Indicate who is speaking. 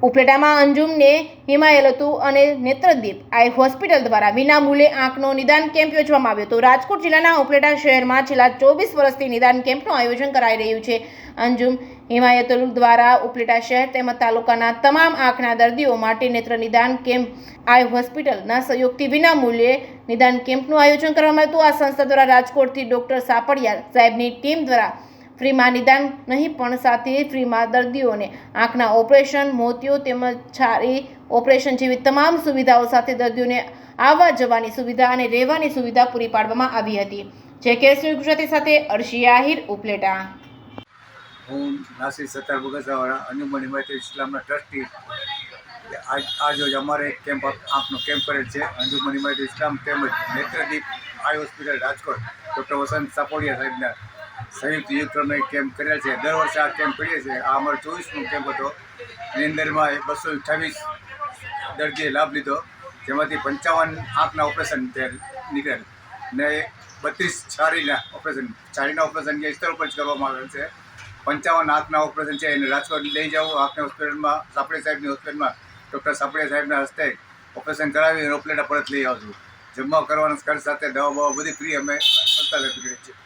Speaker 1: ઉપલેટામાં અંજુમને હિમાયલતુ અને નેત્રદીપ આઈ હોસ્પિટલ દ્વારા વિનામૂલ્યે આંખનો નિદાન કેમ્પ યોજવામાં આવ્યો હતો। રાજકોટ જિલ્લાના ઉપલેટા શહેરમાં છેલ્લા 24 વર્ષથી નિદાન કેમ્પનું આયોજન કરાઈ રહ્યું છે। અંજુમ હિમાયતુલ દ્વારા ઉપલેટા શહેર તેમજ તાલુકાના તમામ આંખના દર્દીઓ માટે નેત્ર નિદાન કેમ્પ આઈ હોસ્પિટલના સહયોગથી વિનામૂલ્યે નિદાન કેમ્પનું આયોજન કરવામાં આવ્યું હતું। આ સંસ્થા દ્વારા રાજકોટથી ડૉક્ટર સાપડિયા સાહેબની ટીમ દ્વારા ફ્રીમાં નિદાન નહીં પણ સાથે ફ્રીમાં દર્દીઓને આંખના ઓપરેશન, મોતિયો તેમજ છારી ઓપરેશન જેવી તમામ સુવિધાઓ સાથે દર્દીઓને આવવા જવાની સુવિધા અને રહેવાની સુવિધા પૂરી પાડવામાં આવી હતી। જે કેસ ગુજરાતી સાથે અર્શી આહિર, ઉપલેટા।
Speaker 2: હું નાસિર સત્તાર બગસરાવાળા અંજુમન હિમાયતુલ ઇસ્લામના ટ્રસ્ટી। આજ અમારે એક કેમ્પ આંખનો કેમ્પ કરેલ છે। અંજુમન હિમાયતુલ ઇસ્લામ તેમજ નેત્રદીપ આઈ હોસ્પિટલ રાજકોટ ડૉક્ટર વસંત સાપોડિયા સાહેબના સંયુક્ત યુક્રમે કેમ્પ કરેલ છે। દર વર્ષે આ કેમ્પ કરીએ છીએ। આ અમારો 24મો કેમ્પ હતો। એની અંદરમાં 228 દર્દીએ લાભ લીધો, જેમાંથી 55 આંખના ઓપરેશન નીકળેલ ને 32 છારીના ઓપરેશન જે સ્તર ઉપર જ કરવામાં આવેલ છે। 55 આંખના ઓપરેશન છે એને રાજકોટ લઈ જવું આંખના હોસ્પિટલમાં, સાપડિયા સાહેબની હોસ્પિટલમાં ડૉક્ટર સાપડિયા સાહેબના હસ્તે ઓપરેશન કરાવી અને ઉપલેટા પરત લઈ આવશું। જમા કરવાના ખર્ચ સાથે દવા બધી ફ્રી અમે સંસ્થા કરી છે।